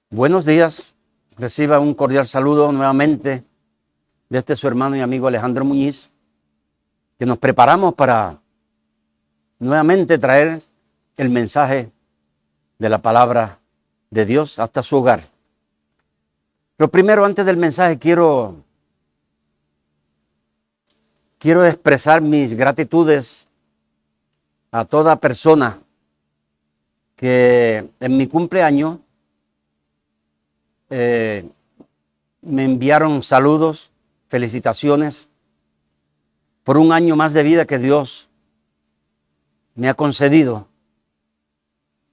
Buenos días, reciba un cordial saludo nuevamente de su hermano y amigo Alejandro Muñiz, que nos preparamos para nuevamente traer el mensaje de la palabra de Dios hasta su hogar. Lo primero, antes del mensaje, quiero expresar mis gratitudes a toda persona que en mi cumpleaños me enviaron saludos, felicitaciones por un año más de vida que Dios me ha concedido.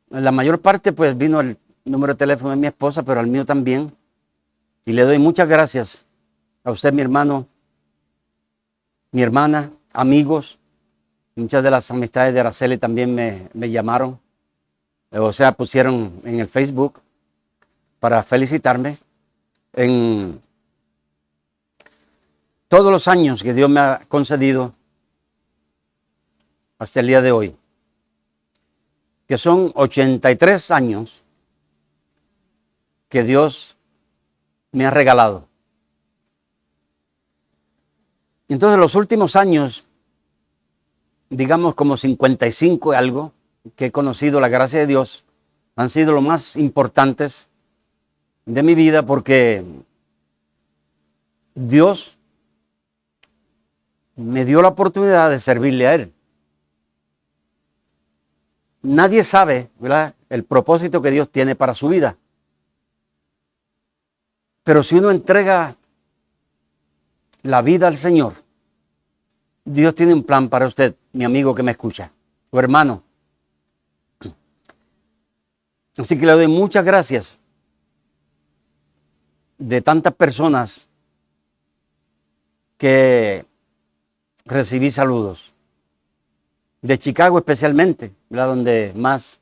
La mayor parte pues vino el número de teléfono de mi esposa, pero al mío también. Y le doy muchas gracias a usted, mi hermano, mi hermana, amigos. Muchas de las amistades de Araceli también me llamaron. O sea, pusieron en el Facebook para felicitarme en todos los años que Dios me ha concedido hasta el día de hoy, que son 83 años que Dios me ha regalado. Entonces, los últimos años, digamos como 55 y algo, que he conocido la gracia de Dios, han sido los más importantes de mi vida, porque Dios me dio la oportunidad de servirle a Él. Nadie sabe, ¿verdad?, el propósito que Dios tiene para su vida. Pero si uno entrega la vida al Señor, Dios tiene un plan para usted, mi amigo que me escucha, o hermano. Así que le doy muchas gracias de tantas personas que recibí saludos. De Chicago especialmente, ¿verdad?, donde más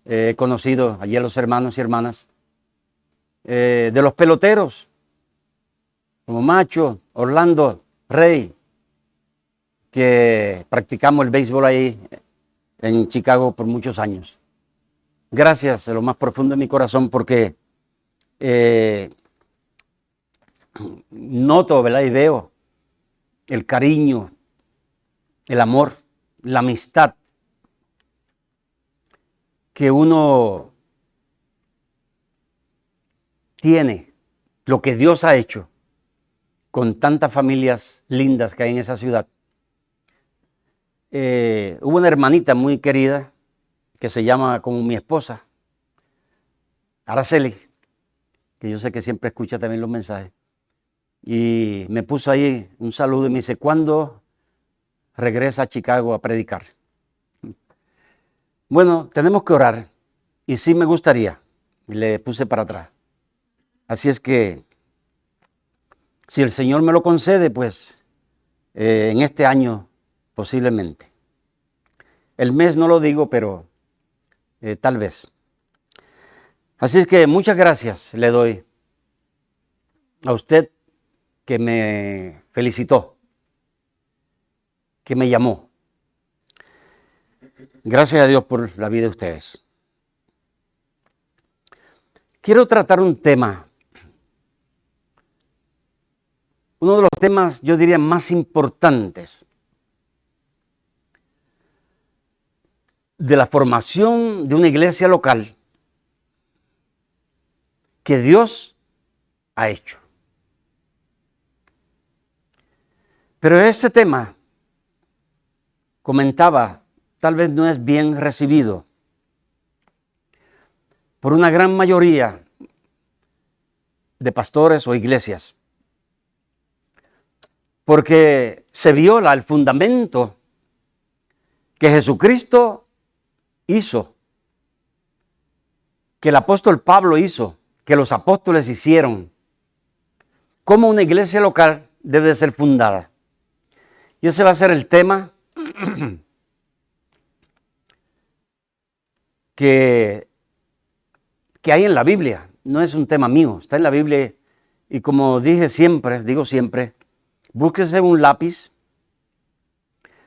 he conocido allí a los hermanos y hermanas. De los peloteros, como Macho, Orlando, Rey, que practicamos el béisbol ahí en Chicago por muchos años. Gracias de lo más profundo de mi corazón, porque noto, ¿verdad?, y veo el cariño, el amor, la amistad que uno tiene, lo que Dios ha hecho con tantas familias lindas que hay en esa ciudad. Hubo una hermanita muy querida que se llama como mi esposa, Araceli, que yo sé que siempre escucha también los mensajes, y me puso ahí un saludo y me dice: ¿cuándo regresa a Chicago a predicar? Bueno, tenemos que orar, y sí me gustaría. Y le puse para atrás. Así es que, si el Señor me lo concede, pues en este año posiblemente. El mes no lo digo, pero tal vez. Así es que muchas gracias le doy a usted que me felicitó, que me llamó. Gracias a Dios por la vida de ustedes. Quiero tratar un tema, uno de los temas, yo diría, más importantes de la formación de una iglesia local que Dios ha hecho. Pero este tema, comentaba, tal vez no es bien recibido por una gran mayoría de pastores o iglesias, porque se viola el fundamento que Jesucristo hizo, que el apóstol Pablo hizo, que los apóstoles hicieron, cómo una iglesia local debe de ser fundada. Y ese va a ser el tema que hay en la Biblia. No es un tema mío, está en la Biblia. Y como digo siempre, búsquese un lápiz,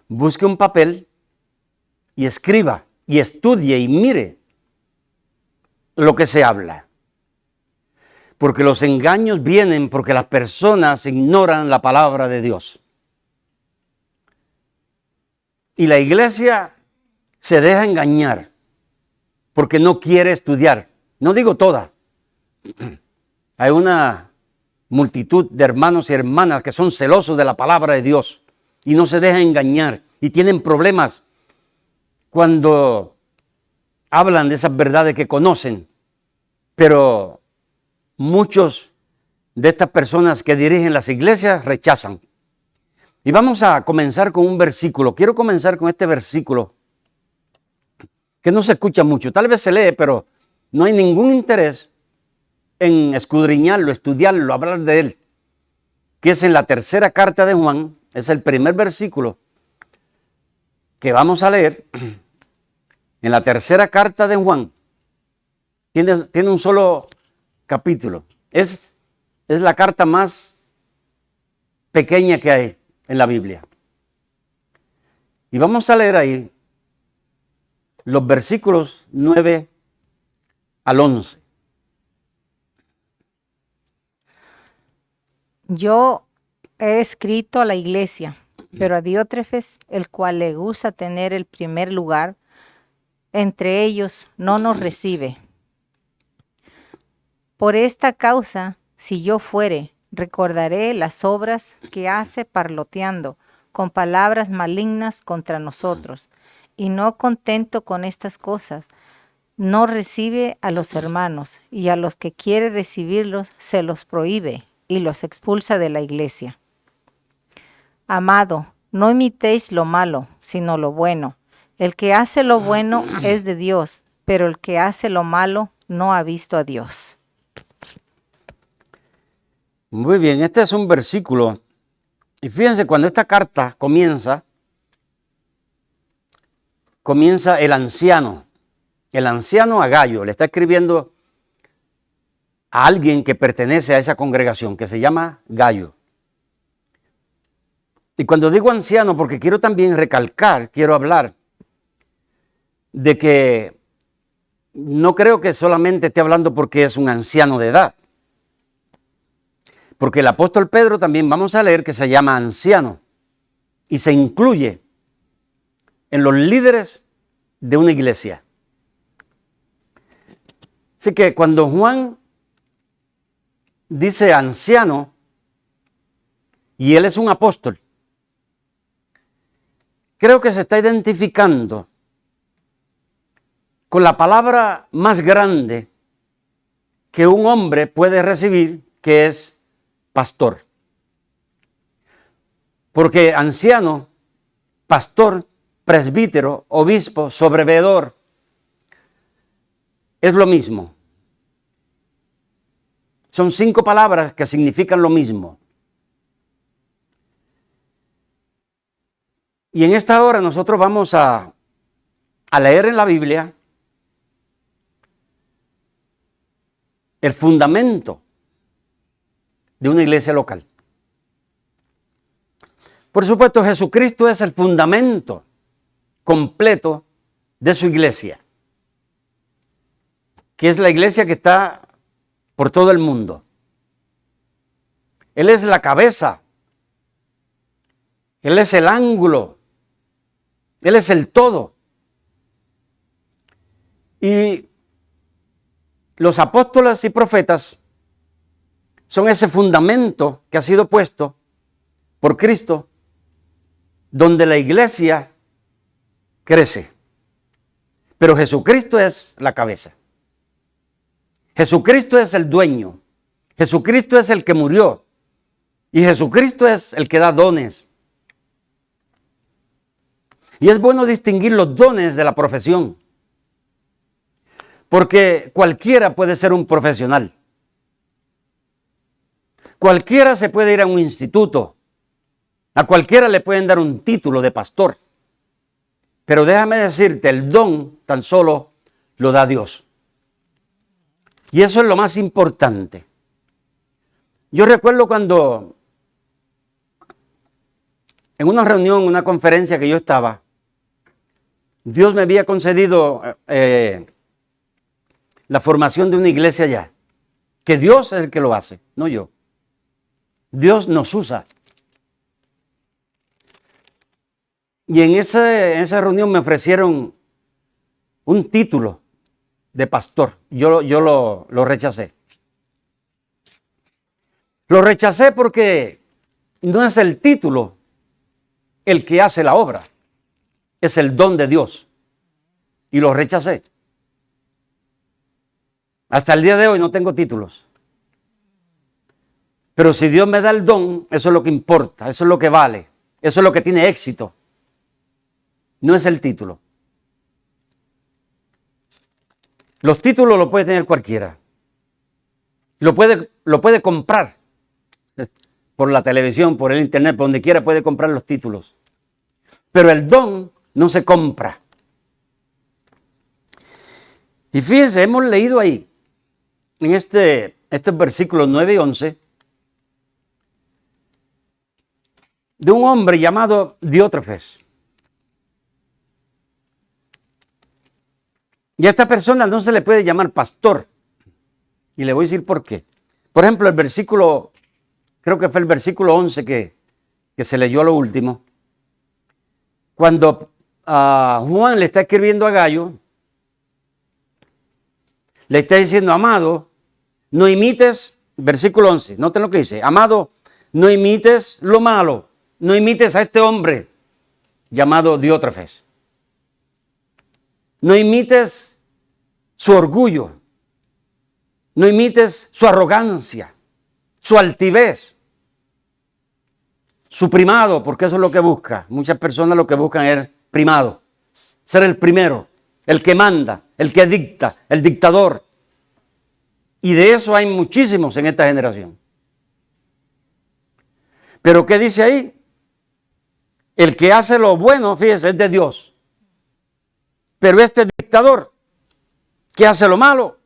busque un papel y escriba y estudie y mire lo que se habla. Porque los engaños vienen porque las personas ignoran la palabra de Dios. Y la iglesia se deja engañar porque no quiere estudiar. No digo toda. Hay una multitud de hermanos y hermanas que son celosos de la palabra de Dios y no se dejan engañar y tienen problemas cuando hablan de esas verdades que conocen. Pero muchos de estas personas que dirigen las iglesias rechazan. Y vamos a comenzar con un versículo. Quiero comenzar con este versículo que no se escucha mucho. Tal vez se lee, pero no hay ningún interés en escudriñarlo, estudiarlo, hablar de él. Que es en la tercera carta de Juan. Es el primer versículo que vamos a leer. En la tercera carta de Juan. Tiene un solo capítulo. Es la carta más pequeña que hay en la Biblia. Y vamos a leer ahí los versículos 9 al 11. Yo he escrito a la iglesia, pero a Diótrefes, el cual le gusta tener el primer lugar, entre ellos no nos recibe. Por esta causa, si yo fuere, recordaré las obras que hace parloteando con palabras malignas contra nosotros, y no contento con estas cosas, no recibe a los hermanos, y a los que quiere recibirlos se los prohíbe y los expulsa de la iglesia. Amado, no imitéis lo malo, sino lo bueno. El que hace lo bueno es de Dios, pero el que hace lo malo no ha visto a Dios. Muy bien, este es un versículo. Y fíjense, cuando esta carta comienza el anciano a Gayo, le está escribiendo a alguien que pertenece a esa congregación, que se llama Gayo. Y cuando digo anciano, porque quiero también recalcar, quiero hablar de que no creo que solamente esté hablando porque es un anciano de edad. Porque el apóstol Pedro también vamos a leer que se llama anciano y se incluye en los líderes de una iglesia. Así que cuando Juan dice anciano y él es un apóstol, creo que se está identificando con la palabra más grande que un hombre puede recibir, que es pastor. Porque anciano, pastor, presbítero, obispo, sobreveedor, es lo mismo. Son 5 palabras que significan lo mismo. Y en esta hora nosotros vamos a leer en la Biblia el fundamento de una iglesia local. Por supuesto, Jesucristo es el fundamento completo de su iglesia, que es la iglesia que está por todo el mundo. Él es la cabeza, Él es el ángulo, Él es el todo. Y los apóstoles y profetas son ese fundamento que ha sido puesto por Cristo, donde la iglesia crece. Pero Jesucristo es la cabeza. Jesucristo es el dueño. Jesucristo es el que murió. Y Jesucristo es el que da dones. Y es bueno distinguir los dones de la profesión. Porque cualquiera puede ser un profesional. Cualquiera se puede ir a un instituto. A cualquiera le pueden dar un título de pastor. Pero déjame decirte, el don tan solo lo da Dios. Y eso es lo más importante. Yo recuerdo cuando en una reunión, una conferencia que yo estaba, Dios me había concedido la formación de una iglesia allá, que Dios es el que lo hace, no yo. Dios nos usa. Y en esa reunión me ofrecieron un título de pastor. Yo lo rechacé. Lo rechacé porque no es el título el que hace la obra, es el don de Dios. Y lo rechacé. Hasta el día de hoy no tengo títulos. Pero si Dios me da el don, eso es lo que importa, eso es lo que vale, eso es lo que tiene éxito. No es el título. Los títulos los puede tener cualquiera. Lo puede comprar por la televisión, por el internet, por donde quiera puede comprar los títulos. Pero el don no se compra. Y fíjense, hemos leído ahí, en estos versículos 9 y 11, de un hombre llamado Diótrefes. Y a esta persona no se le puede llamar pastor. Y le voy a decir por qué. Por ejemplo, el versículo, creo que fue el versículo 11 que se leyó a lo último. Cuando Juan le está escribiendo a Gallo, le está diciendo, amado, no imites, versículo 11, noten lo que dice, amado, no imites lo malo, no imites a este hombre llamado Diótrefes. No imites su orgullo, no imites su arrogancia, su altivez, su primado, porque eso es lo que busca. Muchas personas lo que buscan es primado, ser el primero, el que manda, el que dicta, el dictador. Y de eso hay muchísimos en esta generación. Pero ¿qué dice ahí? El que hace lo bueno, fíjese, es de Dios. Pero este dictador que hace lo malo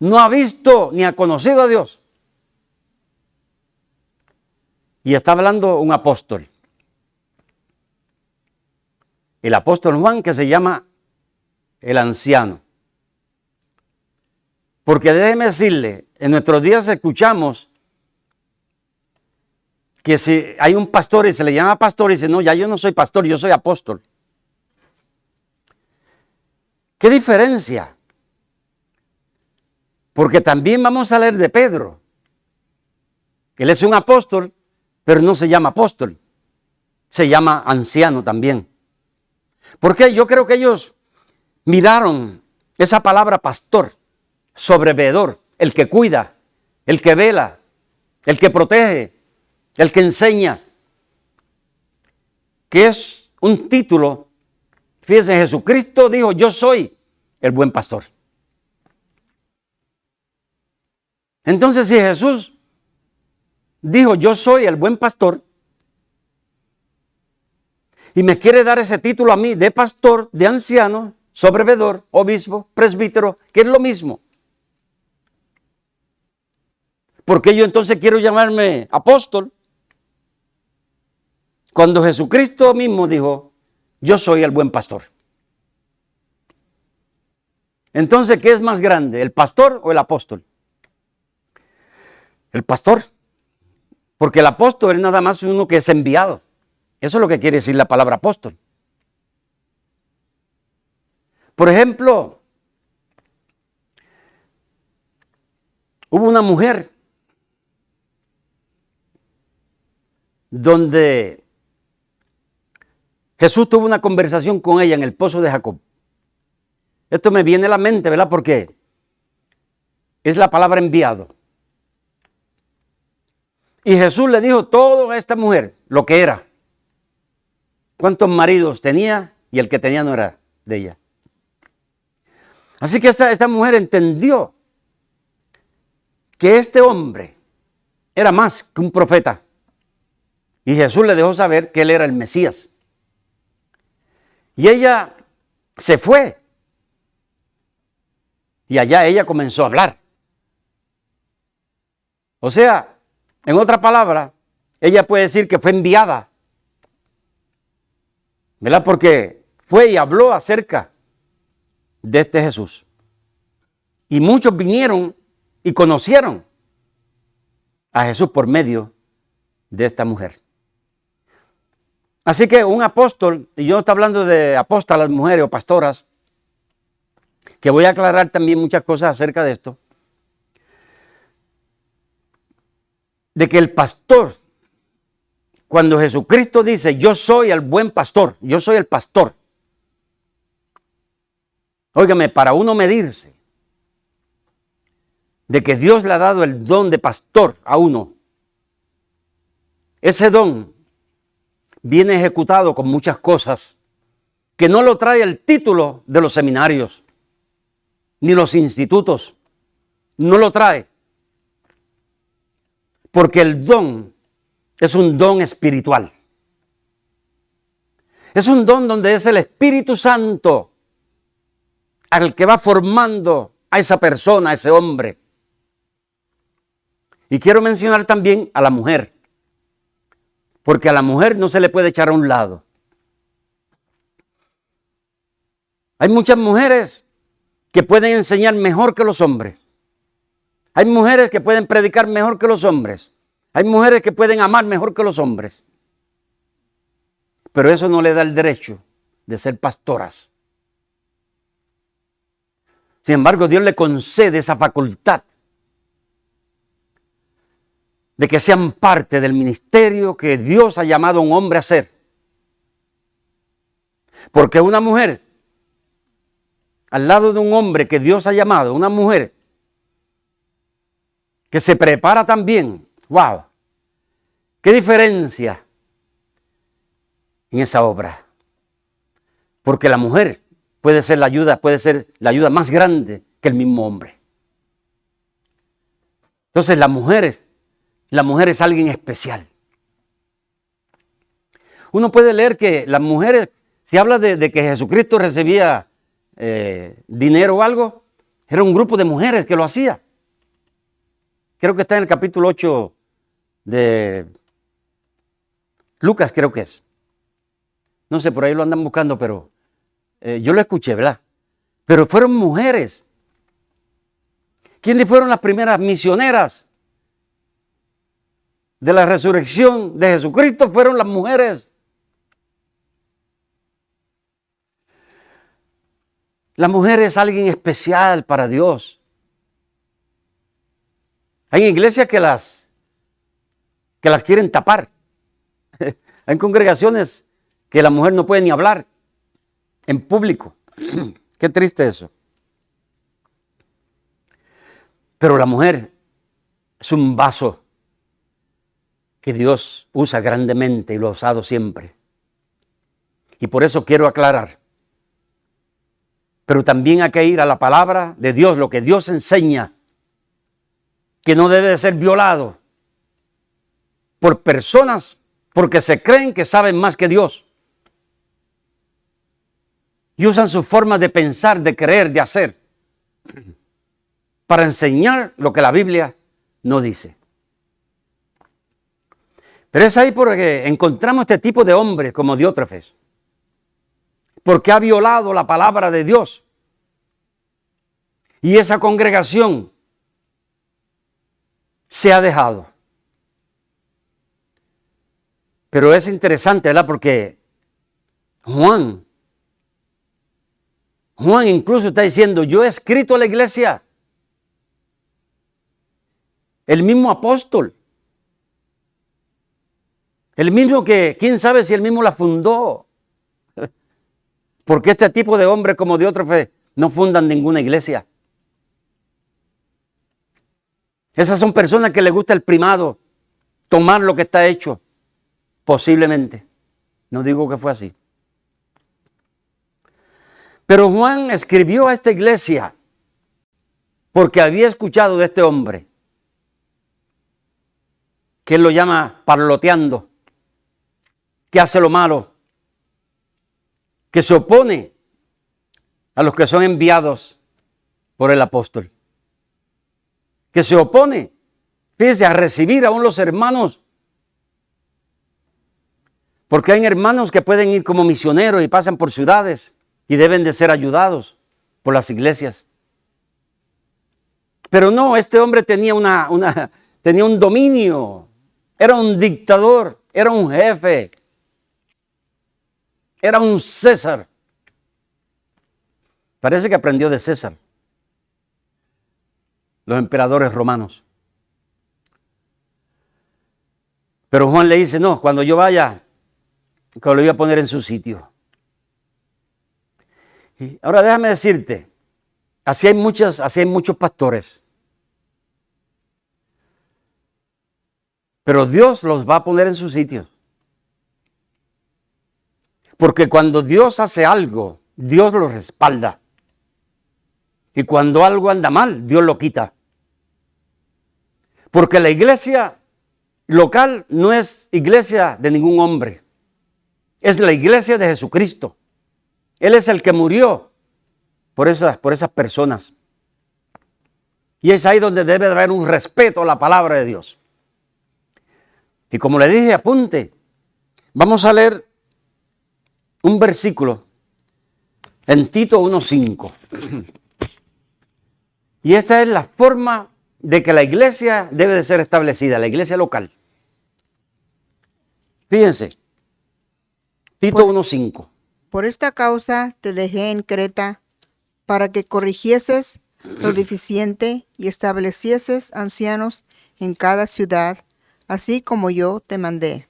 no ha visto ni ha conocido a Dios. Y está hablando un apóstol. El apóstol Juan, que se llama el anciano. Porque déjeme decirle, en nuestros días escuchamos que si hay un pastor y se le llama pastor y dice, no, ya yo no soy pastor, yo soy apóstol. ¿Qué diferencia? Porque también vamos a leer de Pedro. Él es un apóstol, pero no se llama apóstol. Se llama anciano también. Porque yo creo que ellos miraron esa palabra pastor, sobreveedor, el que cuida, el que vela, el que protege, el que enseña, que es un título. Fíjense, Jesucristo dijo, yo soy el buen pastor. Entonces, si Jesús dijo, yo soy el buen pastor, y me quiere dar ese título a mí de pastor, de anciano, sobreveedor, obispo, presbítero, que es lo mismo. ¿Por qué yo entonces quiero llamarme apóstol? Cuando Jesucristo mismo dijo, yo soy el buen pastor. Entonces, ¿qué es más grande, el pastor o el apóstol? El pastor. Porque el apóstol es nada más uno que es enviado. Eso es lo que quiere decir la palabra apóstol. Por ejemplo, hubo una mujer donde Jesús tuvo una conversación con ella en el pozo de Jacob. Esto me viene a la mente, ¿verdad? Porque es la palabra enviado. Y Jesús le dijo todo a esta mujer lo que era. Cuántos maridos tenía y el que tenía no era de ella. Así que esta mujer entendió que este hombre era más que un profeta. Y Jesús le dejó saber que él era el Mesías. Y ella se fue. Y allá ella comenzó a hablar. O sea, en otra palabra, ella puede decir que fue enviada. ¿Verdad? Porque fue y habló acerca de este Jesús. Y muchos vinieron y conocieron a Jesús por medio de esta mujer. Así que un apóstol, y yo no estoy hablando de apóstolas, mujeres o pastoras, que voy a aclarar también muchas cosas acerca de esto, de que el pastor, cuando Jesucristo dice, yo soy el buen pastor, yo soy el pastor, óigame, para uno medirse de que Dios le ha dado el don de pastor a uno, ese don viene ejecutado con muchas cosas que no lo trae el título de los seminarios, ni los institutos, no lo trae. Porque el don es un don espiritual. Es un don donde es el Espíritu Santo al que va formando a esa persona, a ese hombre. Y quiero mencionar también a la mujer, porque a la mujer no se le puede echar a un lado. Hay muchas mujeres que pueden enseñar mejor que los hombres. Hay mujeres que pueden predicar mejor que los hombres. Hay mujeres que pueden amar mejor que los hombres. Pero eso no le da el derecho de ser pastoras. Sin embargo, Dios le concede esa facultad de que sean parte del ministerio que Dios ha llamado a un hombre a hacer. Porque una mujer, al lado de un hombre que Dios ha llamado, una mujer que se prepara también, ¡wow! ¡Qué diferencia en esa obra! Porque la mujer puede ser la ayuda más grande que el mismo hombre. Entonces la mujer es alguien especial. Uno puede leer que las mujeres, si habla de que Jesucristo recibía dinero o algo, era un grupo de mujeres que lo hacía. Creo que está en el capítulo 8 de Lucas, creo que es. No sé, por ahí lo andan buscando, pero yo lo escuché, ¿verdad? Pero fueron mujeres. ¿Quiénes fueron las primeras misioneras de la resurrección de Jesucristo? Fueron las mujeres. La mujer es alguien especial para Dios. Hay iglesias que las quieren tapar. Hay congregaciones que la mujer no puede ni hablar en público. Qué triste eso. Pero la mujer es un vaso que Dios usa grandemente y lo ha usado siempre. Y por eso quiero aclarar. Pero también hay que ir a la palabra de Dios, lo que Dios enseña, que no debe de ser violado por personas porque se creen que saben más que Dios. Y usan sus formas de pensar, de creer, de hacer, para enseñar lo que la Biblia no dice. Pero es ahí porque encontramos este tipo de hombres como Diótrefes, porque ha violado la palabra de Dios. Y esa congregación se ha dejado. Pero es interesante, ¿verdad? Porque Juan incluso está diciendo, yo he escrito a la iglesia. El mismo apóstol. El mismo que, quién sabe si él mismo la fundó. Porque este tipo de hombres como Diótrefes no fundan ninguna iglesia. Esas son personas que les gusta el primado, tomar lo que está hecho. Posiblemente. No digo que fue así. Pero Juan escribió a esta iglesia porque había escuchado de este hombre, que él lo llama parloteando, que hace lo malo, que se opone a los que son enviados por el apóstol, que se opone, fíjese, a recibir aún los hermanos, porque hay hermanos que pueden ir como misioneros y pasan por ciudades y deben de ser ayudados por las iglesias. Pero no, este hombre tenía tenía un dominio, era un dictador, era un jefe, era un César. Parece que aprendió de César, los emperadores romanos. Pero Juan le dice, no, cuando yo vaya, que lo voy a poner en su sitio. Y ahora déjame decirte, así hay muchos pastores. Pero Dios los va a poner en su sitio. Porque cuando Dios hace algo, Dios lo respalda. Y cuando algo anda mal, Dios lo quita. Porque la iglesia local no es iglesia de ningún hombre. Es la iglesia de Jesucristo. Él es el que murió por esas personas. Y es ahí donde debe haber un respeto a la palabra de Dios. Y como le dije, apunte. Vamos a leer un versículo en Tito 1:5. Y esta es la forma de que la iglesia debe de ser establecida, la iglesia local. Fíjense, Tito 1:5. Por esta causa te dejé en Creta, para que corrigieses lo deficiente y establecieses ancianos en cada ciudad, así como yo te mandé.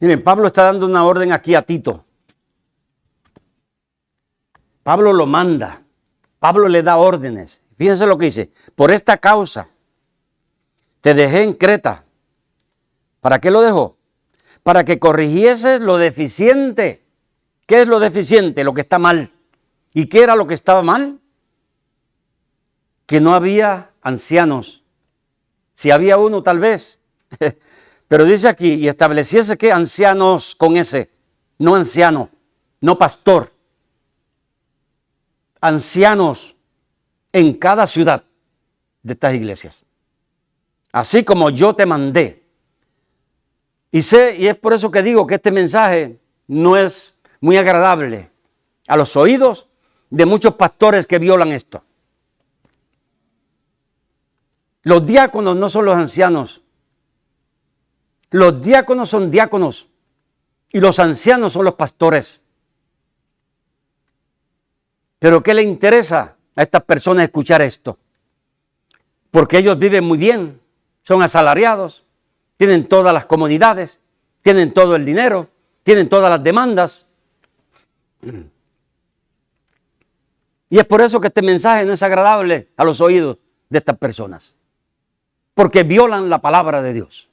Miren, Pablo está dando una orden aquí a Tito. Pablo lo manda. Pablo le da órdenes. Fíjense lo que dice. Por esta causa te dejé en Creta. ¿Para qué lo dejó? Para que corrigieses lo deficiente. ¿Qué es lo deficiente? Lo que está mal. ¿Y qué era lo que estaba mal? Que no había ancianos. Si había uno, tal vez. Pero dice aquí, y estableciese que ancianos con ese, no anciano, no pastor. Ancianos en cada ciudad de estas iglesias. Así como yo te mandé. Y es por eso que digo que este mensaje no es muy agradable a los oídos de muchos pastores que violan esto. Los diáconos no son los ancianos. Los diáconos son diáconos y los ancianos son los pastores. Pero ¿qué le interesa a estas personas escuchar esto? Porque ellos viven muy bien, son asalariados, tienen todas las comodidades, tienen todo el dinero, tienen todas las demandas. Y es por eso que este mensaje no es agradable a los oídos de estas personas. Porque violan la palabra de Dios.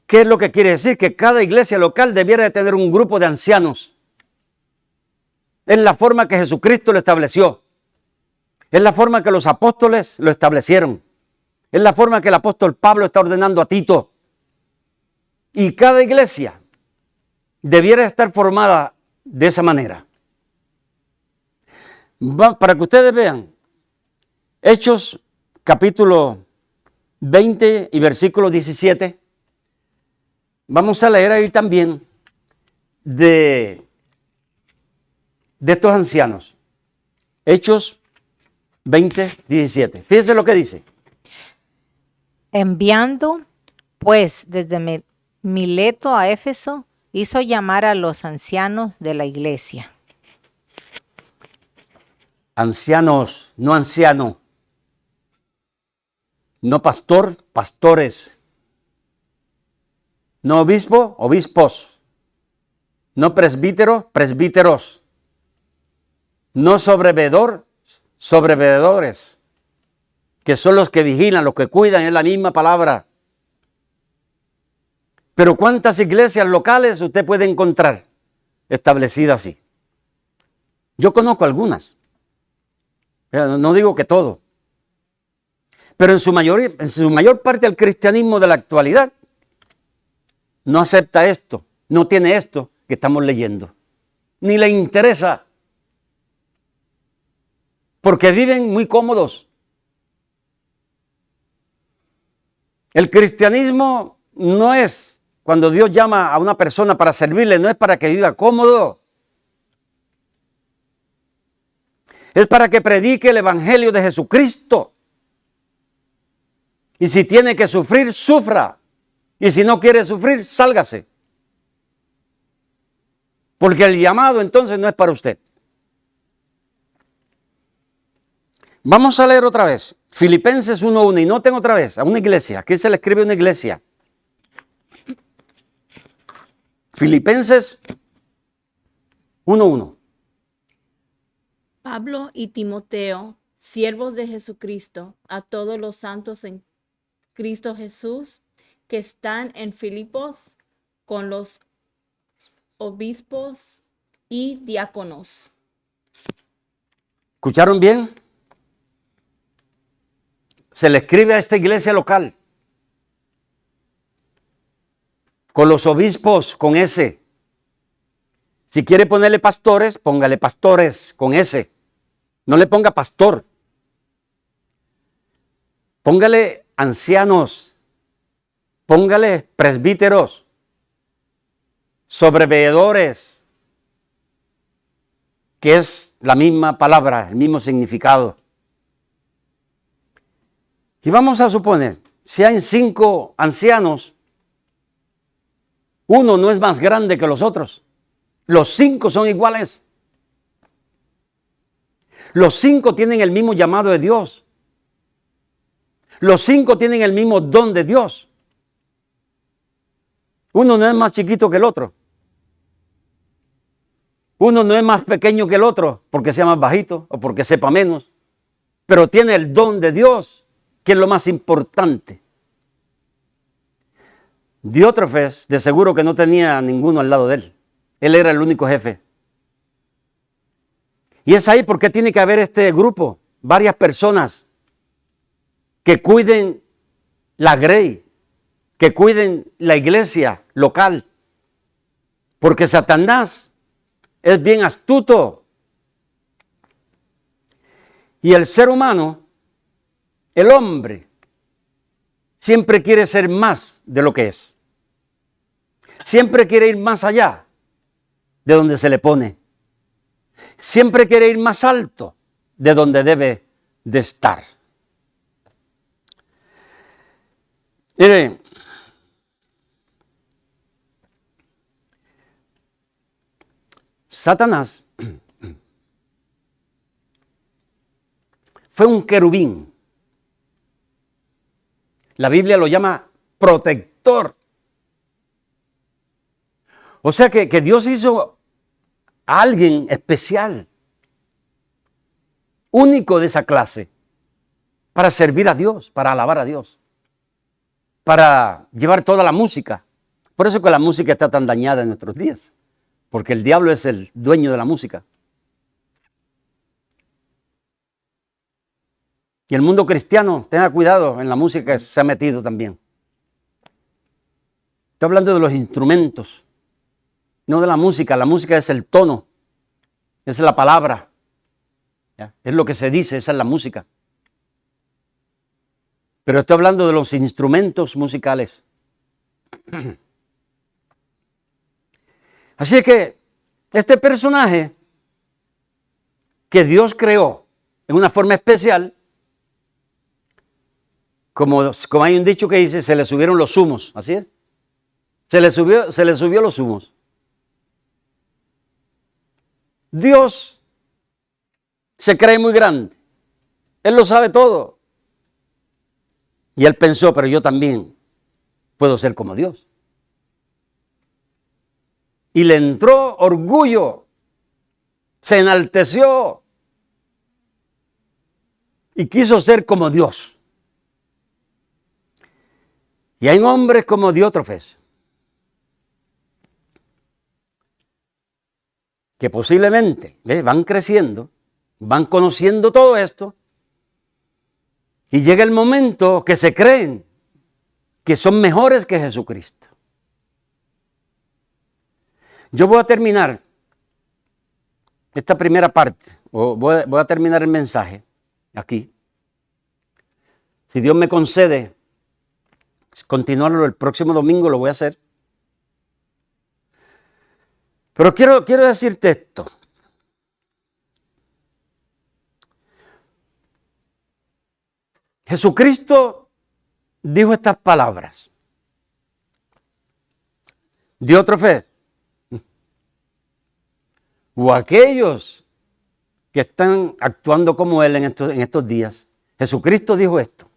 ¿Qué es lo que quiere decir? Que cada iglesia local debiera de tener un grupo de ancianos. Es la forma que Jesucristo lo estableció. Es la forma que los apóstoles lo establecieron. Es la forma que el apóstol Pablo está ordenando a Tito. Y cada iglesia debiera estar formada de esa manera. Para que ustedes vean, Hechos capítulo 20 y versículo 17. Vamos a leer ahí también de estos ancianos. Hechos 20, 17. Fíjense lo que dice. Enviando, pues, desde Mileto a Éfeso, hizo llamar a los ancianos de la iglesia. Ancianos, no anciano. No pastor, pastores. No obispo, obispos. No presbítero, presbíteros. No sobreveedor, sobreveedores. Que son los que vigilan, los que cuidan, es la misma palabra. Pero ¿cuántas iglesias locales usted puede encontrar establecidas así? Yo conozco algunas. No digo que todo. Pero en su mayor parte el cristianismo de la actualidad no acepta esto, no tiene esto que estamos leyendo. Ni le interesa. Porque viven muy cómodos. El cristianismo no es, cuando Dios llama a una persona para servirle, no es para que viva cómodo. Es para que predique el evangelio de Jesucristo Y si tiene que sufrir, sufra. Y si no quiere sufrir, sálgase. Porque el llamado entonces no es para usted. Vamos a leer otra vez. Filipenses 1:1. Y noten otra vez a una iglesia. Aquí se le escribe a una iglesia. Filipenses 1:1. Pablo y Timoteo, siervos de Jesucristo, a todos los santos en Cristo Jesús, que están en Filipos, con los obispos y diáconos. ¿Escucharon bien? Se le escribe a esta iglesia local. Con los obispos, con S. Si quiere ponerle pastores, póngale pastores, con S. No le ponga pastor. Póngale ancianos. Póngale presbíteros. Sobreveedores. Que es la misma palabra, el mismo significado. Y vamos a suponer, si hay 5 ancianos, uno no es más grande que los otros. Los 5 son iguales. Los 5 tienen el mismo llamado de Dios. Los 5 tienen el mismo don de Dios. Uno no es más chiquito que el otro. Uno no es más pequeño que el otro porque sea más bajito o porque sepa menos. Pero tiene el don de Dios, que es lo más importante. Diótrefes, de seguro que no tenía ninguno al lado de él. Él era el único jefe. Y es ahí porque tiene que haber este grupo, varias personas que cuiden la grey, que cuiden la iglesia local. Porque Satanás es bien astuto. Y el ser humano, el hombre, siempre quiere ser más de lo que es. Siempre quiere ir más allá de donde se le pone. Siempre quiere ir más alto de donde debe de estar. Mire, Satanás fue un querubín. La Biblia lo llama protector. O sea que Dios hizo a alguien especial, único de esa clase, para servir a Dios, para alabar a Dios, para llevar toda la música. Por eso que la música está tan dañada en nuestros días, porque el diablo es el dueño de la música. Y el mundo cristiano, tenga cuidado en la música que se ha metido también. Estoy hablando de los instrumentos, no de la música. La música es el tono, es la palabra, ¿ya? Es lo que se dice, esa es la música. Pero estoy hablando de los instrumentos musicales. Así que este personaje que Dios creó en una forma especial, como hay un dicho que dice, se le subieron los humos, ¿así es? Se le subió los humos. Dios se cree muy grande. Él lo sabe todo. Y él pensó, pero yo también puedo ser como Dios. Y le entró orgullo. Se enalteció. Y quiso ser como Dios. Y hay hombres como Diótrefes, que posiblemente van creciendo, van conociendo todo esto, y llega el momento que se creen que son mejores que Jesucristo. Yo voy a terminar esta primera parte, o voy a terminar el mensaje aquí. Si Dios me concede continuarlo el próximo domingo, lo voy a hacer. Pero quiero decirte esto. Jesucristo dijo estas palabras. Diótrefes, o aquellos que están actuando como él en estos días, Jesucristo dijo esto: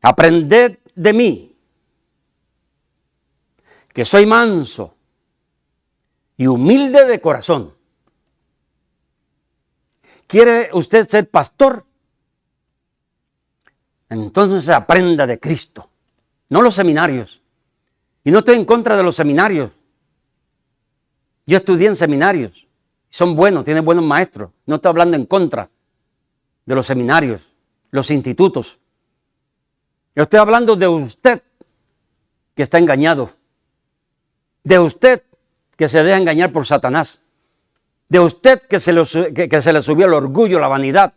aprended de mí, que soy manso y humilde de corazón. ¿Quiere usted ser pastor? Entonces aprenda de Cristo, no los seminarios. Y no estoy en contra de los seminarios. Yo estudié en seminarios. Son buenos, tienen buenos maestros. No estoy hablando en contra de los seminarios, los institutos. Yo estoy hablando de usted que está engañado. De usted que se deja engañar por Satanás. De usted que se le subió el orgullo, la vanidad.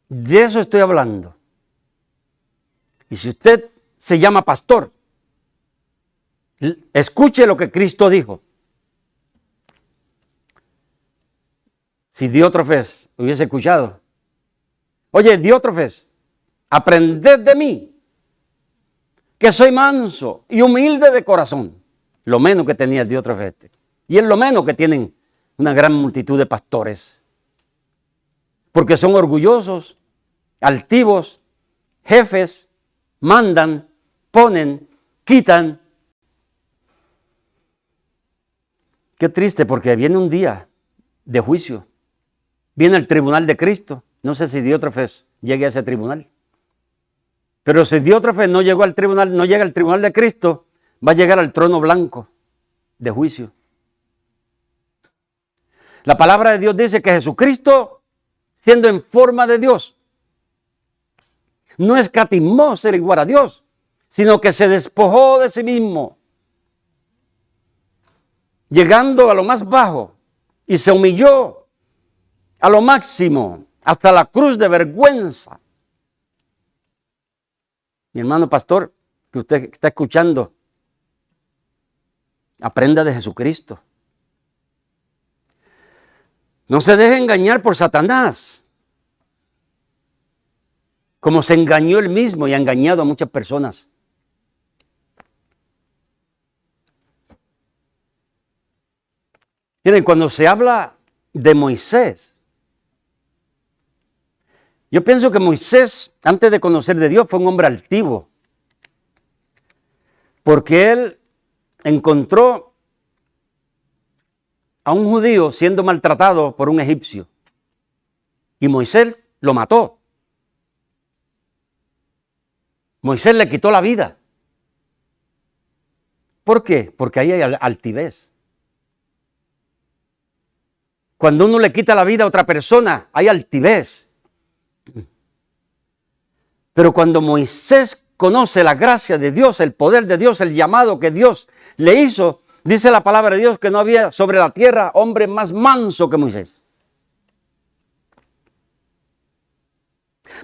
De eso estoy hablando. Y si usted se llama pastor, escuche lo que Cristo dijo. Si Diótrefes hubiese escuchado: oye, Diótrefes, aprended de mí, que soy manso y humilde de corazón. Lo menos que tenía Diótrefes este. Y es lo menos que tienen una gran multitud de pastores. Porque son orgullosos, altivos, jefes, mandan, ponen, quitan. Qué triste, porque viene un día de juicio. Viene el tribunal de Cristo. No sé si Diótrefes llegue a ese tribunal. Pero si Diótrefes no llegó al tribunal, no llega al tribunal de Cristo, va a llegar al trono blanco de juicio. La palabra de Dios dice que Jesucristo, siendo en forma de Dios, no escatimó ser igual a Dios, sino que se despojó de sí mismo, llegando a lo más bajo, y se humilló a lo máximo, hasta la cruz de vergüenza. Mi hermano pastor, que usted está escuchando, aprenda de Jesucristo. No se deje engañar por Satanás, como se engañó él mismo y ha engañado a muchas personas. Miren, cuando se habla de Moisés, yo pienso que Moisés, antes de conocer de Dios, fue un hombre altivo, porque él encontró a un judío siendo maltratado por un egipcio, y Moisés lo mató. Moisés le quitó la vida. ¿Por qué? Porque ahí hay altivez. Cuando uno le quita la vida a otra persona, hay altivez. Pero cuando Moisés conoce la gracia de Dios, el poder de Dios, el llamado que Dios le hizo, dice la palabra de Dios que no había sobre la tierra hombre más manso que Moisés.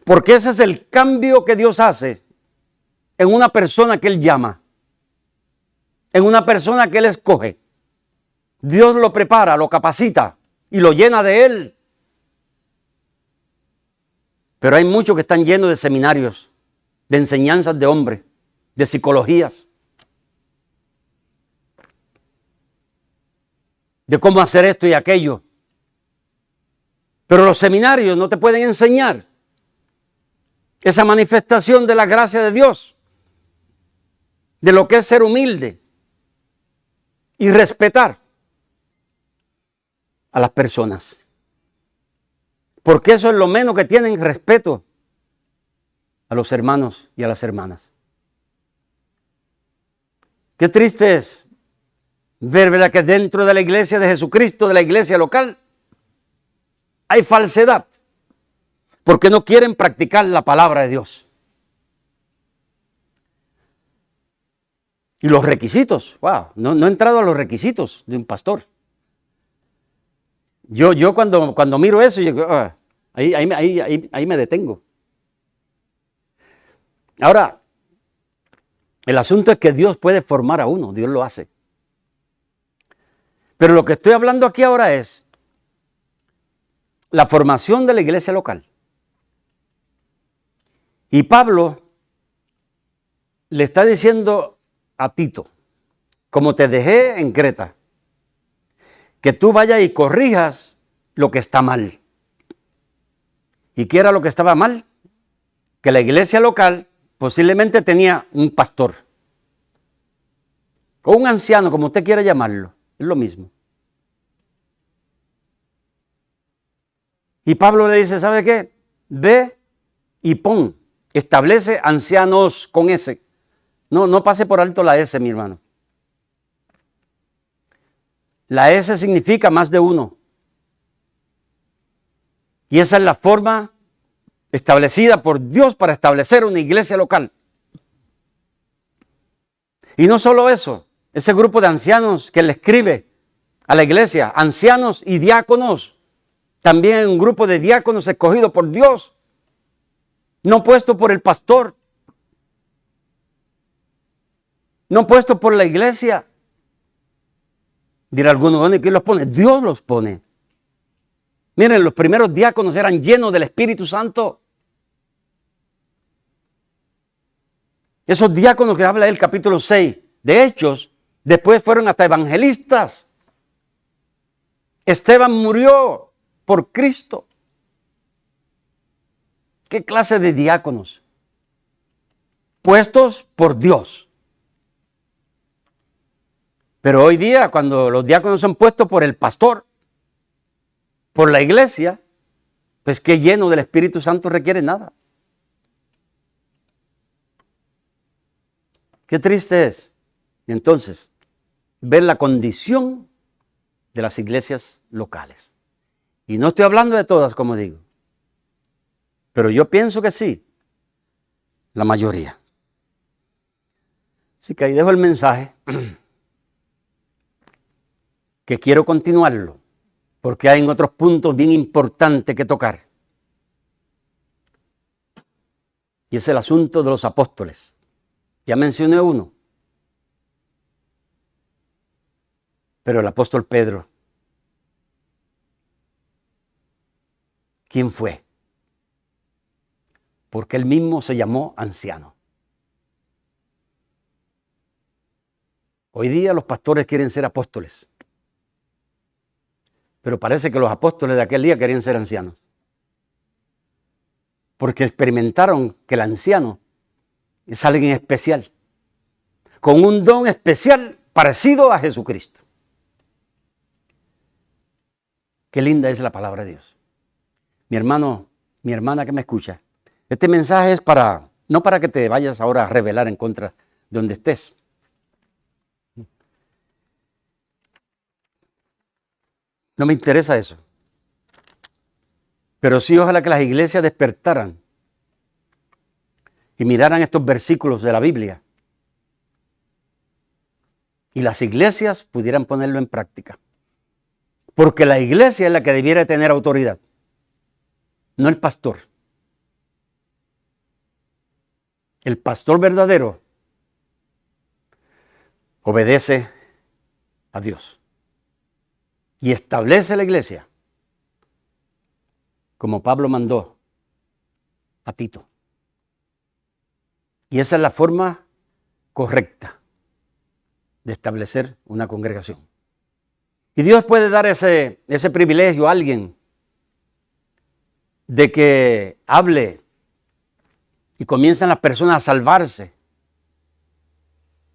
Porque ese es el cambio que Dios hace en una persona que Él llama, en una persona que Él escoge. Dios lo prepara, lo capacita y lo llena de Él. Pero hay muchos que están llenos de seminarios, de enseñanzas de hombres, de psicologías, de cómo hacer esto y aquello. Pero los seminarios no te pueden enseñar esa manifestación de la gracia de Dios, de lo que es ser humilde y respetar a las personas. Porque eso es lo menos que tienen, respeto a los hermanos y a las hermanas. Qué triste es ver, ¿verdad?, que dentro de la iglesia de Jesucristo, de la iglesia local, hay falsedad, porque no quieren practicar la palabra de Dios. Y los requisitos, wow, no he entrado a los requisitos de un pastor. Yo cuando miro eso, ahí me detengo. Ahora, el asunto es que Dios puede formar a uno, Dios lo hace. Pero lo que estoy hablando aquí ahora es la formación de la iglesia local. Y Pablo le está diciendo a Tito, como te dejé en Creta, que tú vayas y corrijas lo que está mal. ¿Y qué era lo que estaba mal? Que la iglesia local posiblemente tenía un pastor o un anciano, como usted quiera llamarlo, es lo mismo. Y Pablo le dice, ¿sabe qué? Ve y establece ancianos con S. No pase por alto la S, mi hermano. La S significa más de uno. Y esa es la forma establecida por Dios para establecer una iglesia local. Y no solo eso, ese grupo de ancianos que le escribe a la iglesia, ancianos y diáconos, también un grupo de diáconos escogidos por Dios, no puesto por el pastor, no puesto por la iglesia. Dirá alguno, ¿dónde quién los pone? Dios los pone. Miren, los primeros diáconos eran llenos del Espíritu Santo. Esos diáconos que habla el capítulo 6 de Hechos, después fueron hasta evangelistas. Esteban murió por Cristo. ¿Qué clase de diáconos? Puestos por Dios. Pero hoy día, cuando los diáconos son puestos por el pastor, por la iglesia, pues que lleno del Espíritu Santo requiere nada. Qué triste es, entonces, ver la condición de las iglesias locales. Y no estoy hablando de todas, como digo, pero yo pienso que sí, la mayoría. Así que ahí dejo el mensaje, que quiero continuarlo, porque hay otros puntos bien importantes que tocar. Y es el asunto de los apóstoles. Ya mencioné uno. Pero el apóstol Pedro, ¿quién fue? Porque él mismo se llamó anciano. Hoy día los pastores quieren ser apóstoles. Pero parece que los apóstoles de aquel día querían ser ancianos. Porque experimentaron que el anciano es alguien especial, con un don especial parecido a Jesucristo. Qué linda es la palabra de Dios. Mi hermano, mi hermana que me escucha, este mensaje es no para que te vayas ahora a rebelar en contra de donde estés. No me interesa eso. Pero sí, ojalá que las iglesias despertaran y miraran estos versículos de la Biblia. Y las iglesias pudieran ponerlo en práctica. Porque la iglesia es la que debiera tener autoridad, no el pastor. El pastor verdadero obedece a Dios y establece la iglesia como Pablo mandó a Tito. Y esa es la forma correcta de establecer una congregación. Y Dios puede dar ese privilegio a alguien de que hable y comiencen las personas a salvarse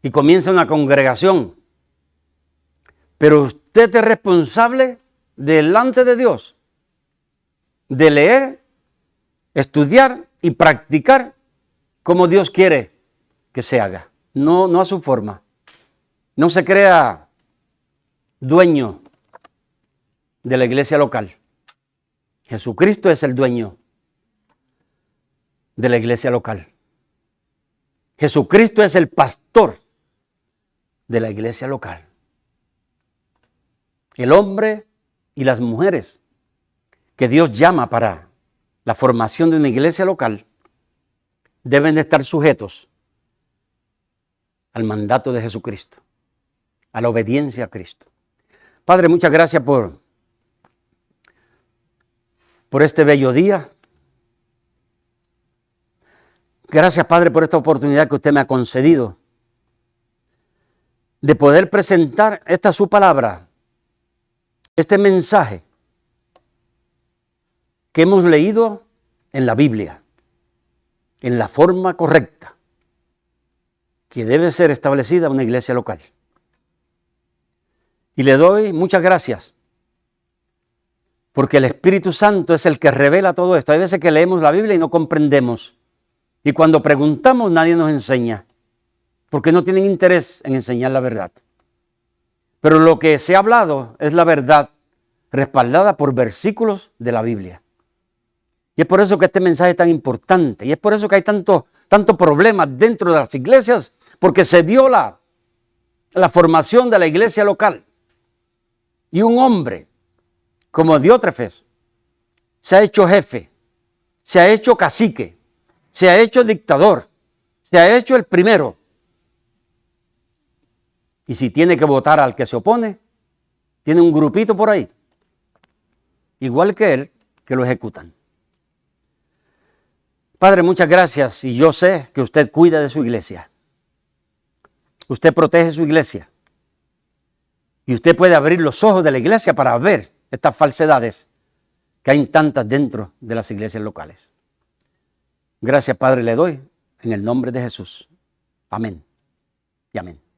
y comienza una congregación. Pero usted es responsable delante de Dios de leer, estudiar y practicar como Dios quiere que se haga, no a su forma. No se crea dueño de la iglesia local. Jesucristo es el dueño de la iglesia local. Jesucristo es el pastor de la iglesia local. El hombre y las mujeres que Dios llama para la formación de una iglesia local deben de estar sujetos al mandato de Jesucristo, a la obediencia a Cristo. Padre, muchas gracias por este bello día. Gracias, Padre, por esta oportunidad que usted me ha concedido de poder presentar esta su palabra, este mensaje que hemos leído en la Biblia, en la forma correcta que debe ser establecida una iglesia local. Y le doy muchas gracias, porque el Espíritu Santo es el que revela todo esto. Hay veces que leemos la Biblia y no comprendemos. Y cuando preguntamos nadie nos enseña, porque no tienen interés en enseñar la verdad. Pero lo que se ha hablado es la verdad respaldada por versículos de la Biblia. Y es por eso que este mensaje es tan importante. Y es por eso que hay tanto problema dentro de las iglesias, porque se viola la formación de la iglesia local. Y un hombre como Diótrefes se ha hecho jefe, se ha hecho cacique, se ha hecho dictador, se ha hecho el primero. Y si tiene que votar al que se opone, tiene un grupito por ahí, igual que él, que lo ejecutan. Padre, muchas gracias, y yo sé que usted cuida de su iglesia. Usted protege su iglesia. Y usted puede abrir los ojos de la iglesia para ver estas falsedades que hay tantas dentro de las iglesias locales. Gracias, Padre, le doy en el nombre de Jesús. Amén y amén.